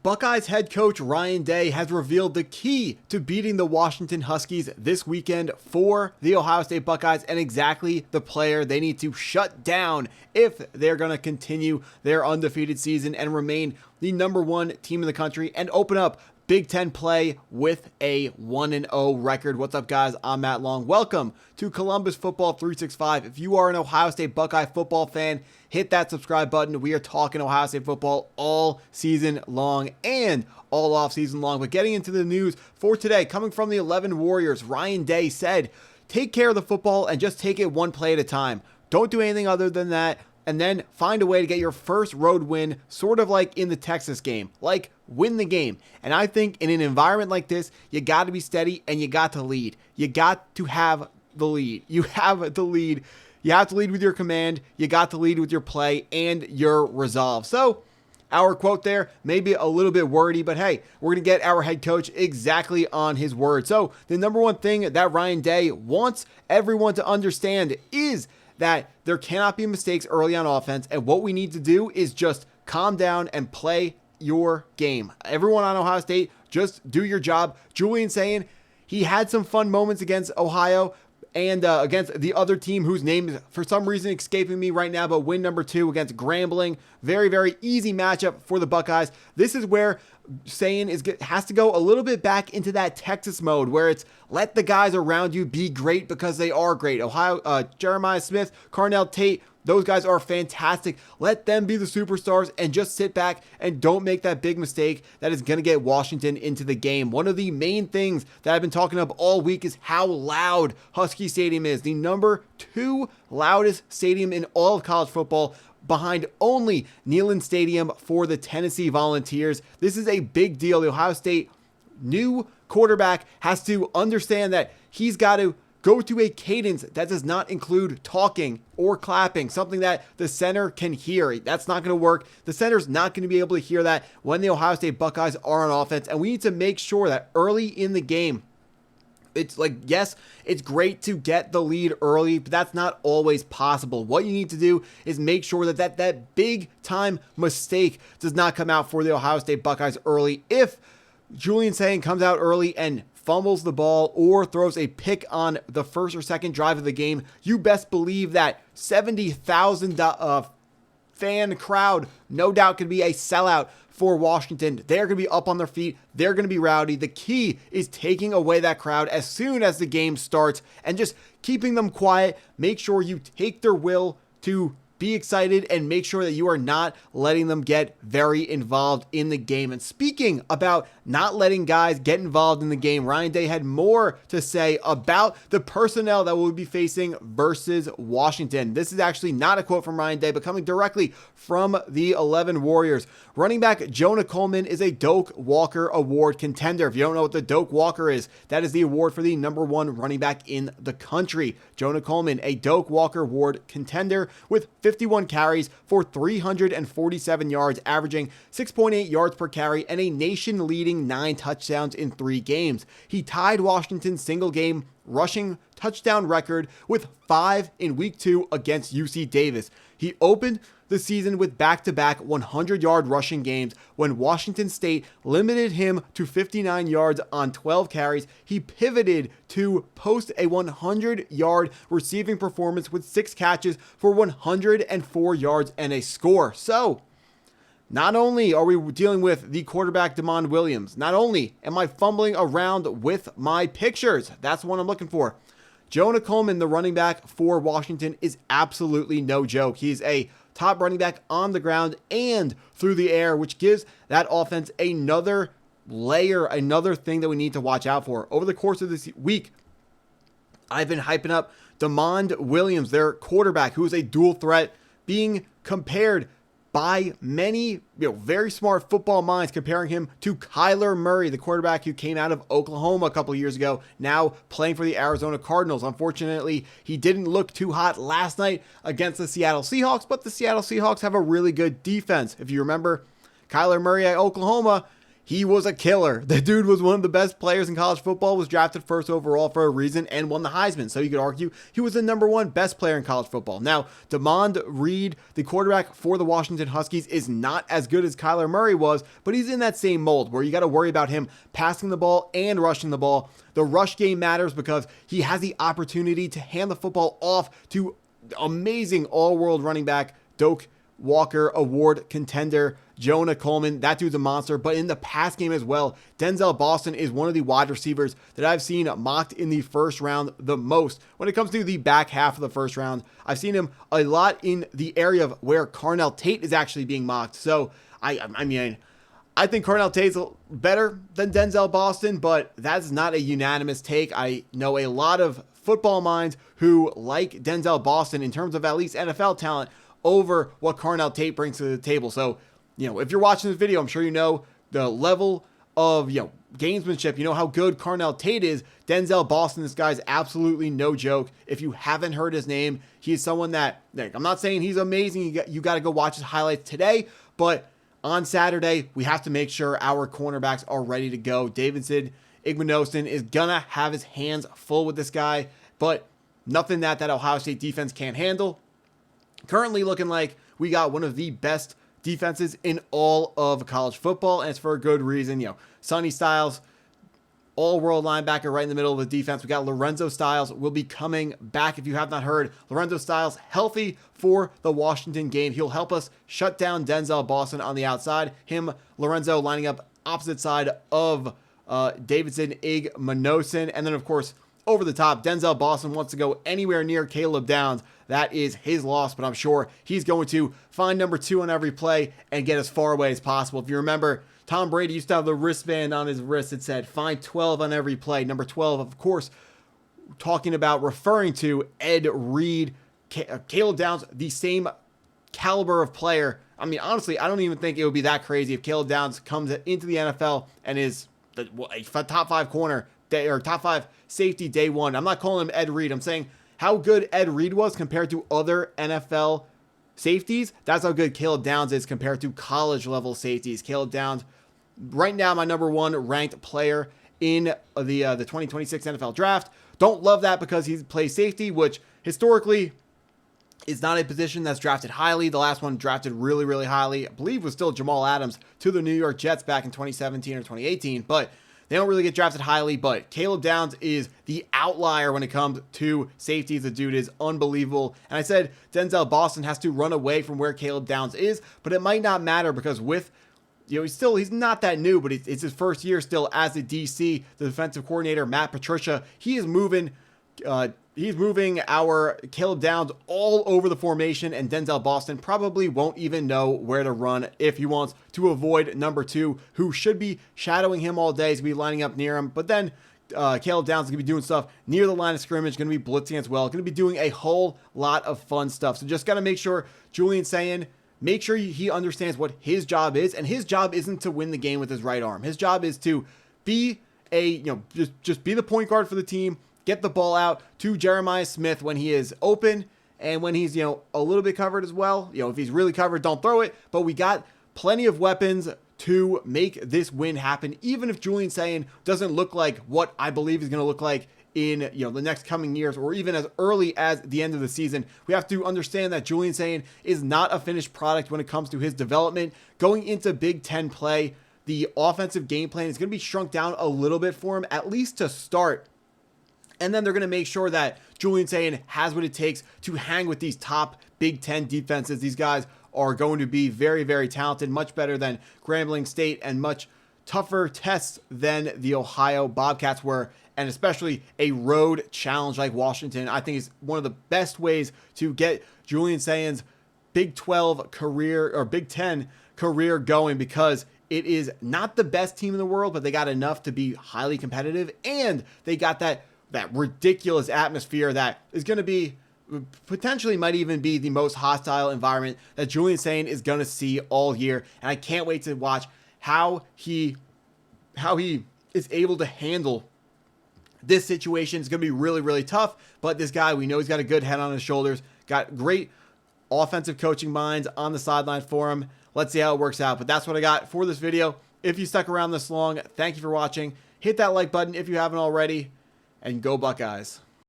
Buckeyes head coach Ryan Day has revealed the key to beating the Washington Huskies this weekend for the Ohio State Buckeyes and exactly the player they need to shut down if they're going to continue their undefeated season and remain the #1 team in the country and open up Big Ten play with a 1-0 record. What's up, guys? I'm Matt Long. Welcome to Columbus Football 365. If you are an Ohio State Buckeye football fan, hit that subscribe button. We are talking Ohio State football all season long and all off season long. But getting into the news for today, coming from the 11 Warriors, Ryan Day said, take care of the football and just take it one play at a time. Don't do anything other than that. And then find a way to get your first road win, sort of like in the Texas game, like win the game. And I think in an environment like this, you got to be steady and you got to lead. You got to have the lead. You have the lead. You have to lead with your command. You got to lead with your play and your resolve. So our quote there may be a little bit wordy, but hey, we're going to get our head coach exactly on his word. So the #1 thing that Ryan Day wants everyone to understand is that there cannot be mistakes early on offense, and what we need to do is just calm down and play your game. Everyone on Ohio State, just do your job. Julian Sayin, he had some fun moments against Ohio and against the other team whose name is for some reason escaping me right now, but win #2 against Grambling. Very, very easy matchup for the Buckeyes. This is where Sayin has to go a little bit back into that Texas mode where it's let the guys around you be great because they are great. Jeremiah Smith, Carnell, Tate, those guys are fantastic. Let them be the superstars and just sit back and don't make that big mistake that is going to get Washington into the game. One of the main things that I've been talking about all week is how loud Husky Stadium is. The #2 loudest stadium in all of college football, behind only Neyland Stadium for the Tennessee Volunteers. This is a big deal. The Ohio State new quarterback has to understand that he's got to go to a cadence that does not include talking or clapping, something that the center can hear. That's not going to work. The center's not going to be able to hear that when the Ohio State Buckeyes are on offense, and we need to make sure that early in the game, it's like, yes, it's great to get the lead early, but that's not always possible. What you need to do is make sure that big time mistake does not come out for the Ohio State Buckeyes early. If Julian Sayin comes out early and fumbles the ball or throws a pick on the first or second drive of the game, you best believe that 70,000 fan crowd no doubt could be a sellout for Washington. They're going to be up on their feet. They're going to be rowdy. The key is taking away that crowd as soon as the game starts and just keeping them quiet. Make sure you take their will to be excited and make sure that you are not letting them get very involved in the game. And speaking about not letting guys get involved in the game, Ryan Day had more to say about the personnel that we'll be facing versus Washington. This is actually not a quote from Ryan Day, but coming directly from the 11 Warriors. Running back Jonah Coleman is a Doak Walker Award contender. If you don't know what the Doak Walker is, that is the award for the #1 running back in the country. Jonah Coleman, a Doak Walker Award contender with 51 carries for 347 yards, averaging 6.8 yards per carry and a nation-leading 9 touchdowns in 3 games. He tied Washington's single-game rushing touchdown record with 5 in Week 2 against UC Davis. He opened the season with back-to-back 100-yard rushing games. When Washington State limited him to 59 yards on 12 carries, he pivoted to post a 100-yard receiving performance with 6 catches for 104 yards and a score. So, not only are we dealing with the quarterback Damon Williams, not only am I fumbling around with my pictures, that's what I'm looking for. Jonah Coleman, the running back for Washington, is absolutely no joke. He's a top running back on the ground and through the air, which gives that offense another layer, another thing that we need to watch out for. Over the course of this week, I've been hyping up Damon Williams, their quarterback, who is a dual threat, being compared by many very smart football minds, comparing him to Kyler Murray, the quarterback who came out of Oklahoma a couple of years ago, now playing for the Arizona Cardinals. Unfortunately, he didn't look too hot last night against the Seattle Seahawks, but the Seattle Seahawks have a really good defense. If you remember, Kyler Murray at Oklahoma, he was a killer. The dude was one of the best players in college football, was drafted first overall for a reason, and won the Heisman. So you could argue he was the #1 best player in college football. Now, Damond Reed, the quarterback for the Washington Huskies, is not as good as Kyler Murray was, but he's in that same mold where you got to worry about him passing the ball and rushing the ball. The rush game matters because he has the opportunity to hand the football off to amazing all-world running back Doak Walker Award contender Jonah Coleman. That dude's a monster. But in the pass game as well, Denzel Boston is one of the wide receivers that I've seen mocked in the first round the most. When it comes to the back half of the first round, I've seen him a lot in the area of where Carnell Tate is actually being mocked. So I think Carnell Tate's better than Denzel Boston, but that's not a unanimous take. I know a lot of football minds who like Denzel Boston in terms of at least NFL talent over what Carnell Tate brings to the table. So, if you're watching this video, I'm sure you know the level of, gamesmanship. You know how good Carnell Tate is. Denzel Boston, this guy's absolutely no joke. If you haven't heard his name, he's someone that, I'm not saying he's amazing. You got to go watch his highlights today, but on Saturday, we have to make sure our cornerbacks are ready to go. Davidson Igmanosin is going to have his hands full with this guy, but nothing that Ohio State defense can't handle. Currently looking like we got one of the best defenses in all of college football, and it's for a good reason. Sonny Styles, all-world linebacker right in the middle of the defense. We got Lorenzo Styles will be coming back. If you have not heard, Lorenzo Styles healthy for the Washington game. He'll help us shut down Denzel Boston on the outside. Lorenzo lining up opposite side of Davidson Igmanosin. And then, of course, over the top, Denzel Boston wants to go anywhere near Caleb Downs. That is his loss, but I'm sure he's going to find #2 on every play and get as far away as possible. If you remember, Tom Brady used to have the wristband on his wrist that said, find 12 on every play. Number 12, of course, referring to Ed Reed. Caleb Downs, the same caliber of player. I mean, honestly, I don't even think it would be that crazy if Caleb Downs comes into the NFL and is a top 5 corner or top 5 safety day one. I'm not calling him Ed Reed. I'm saying how good Ed Reed was compared to other NFL safeties. That's how good Caleb Downs is compared to college level safeties. Caleb Downs, right now, my #1 ranked player in the 2026 NFL draft. Don't love that because he plays safety, which historically is not a position that's drafted highly. The last one drafted really, really highly, I believe, was still Jamal Adams to the New York Jets back in 2017 or 2018, but they don't really get drafted highly. But Caleb Downs is the outlier when it comes to safeties. The dude is unbelievable. And I said Denzel Boston has to run away from where Caleb Downs is, but it might not matter because with, he's not that new, but it's his first year still as a DC, the defensive coordinator, Matt Patricia. He is moving our Caleb Downs all over the formation, and Denzel Boston probably won't even know where to run if he wants to avoid #2, who should be shadowing him all day. He's going to be lining up near him. But then Caleb Downs is going to be doing stuff near the line of scrimmage, going to be blitzing as well, going to be doing a whole lot of fun stuff. So just got to make sure Julian Sayin, make sure he understands what his job is, and his job isn't to win the game with his right arm. His job is to be just be the point guard for the team, get the ball out to Jeremiah Smith when he is open and when he's, a little bit covered as well. If he's really covered, don't throw it. But we got plenty of weapons to make this win happen, even if Julian Sayin doesn't look like what I believe he's going to look like in, the next coming years, or even as early as the end of the season. We have to understand that Julian Sayin is not a finished product when it comes to his development. Going into Big Ten play, the offensive game plan is going to be shrunk down a little bit for him, at least to start. And then they're going to make sure that Julian Sayin has what it takes to hang with these top Big Ten defenses. These guys are going to be very, very talented, much better than Grambling State, and much tougher tests than the Ohio Bobcats were. And especially a road challenge like Washington, I think is one of the best ways to get Julian Sayin's Big 12 career or Big 10 career going, because it is not the best team in the world, but they got enough to be highly competitive, and they got that ridiculous atmosphere that is going to be potentially might even be the most hostile environment that Julian Sayin is going to see all year. And I can't wait to watch how he is able to handle this situation. It's going to be really, really tough, but this guy, we know he's got a good head on his shoulders, got great offensive coaching minds on the sideline for him. Let's see how it works out. But that's what I got for this video. If you stuck around this long, thank you for watching. Hit that like button if you haven't already, and go Buckeyes.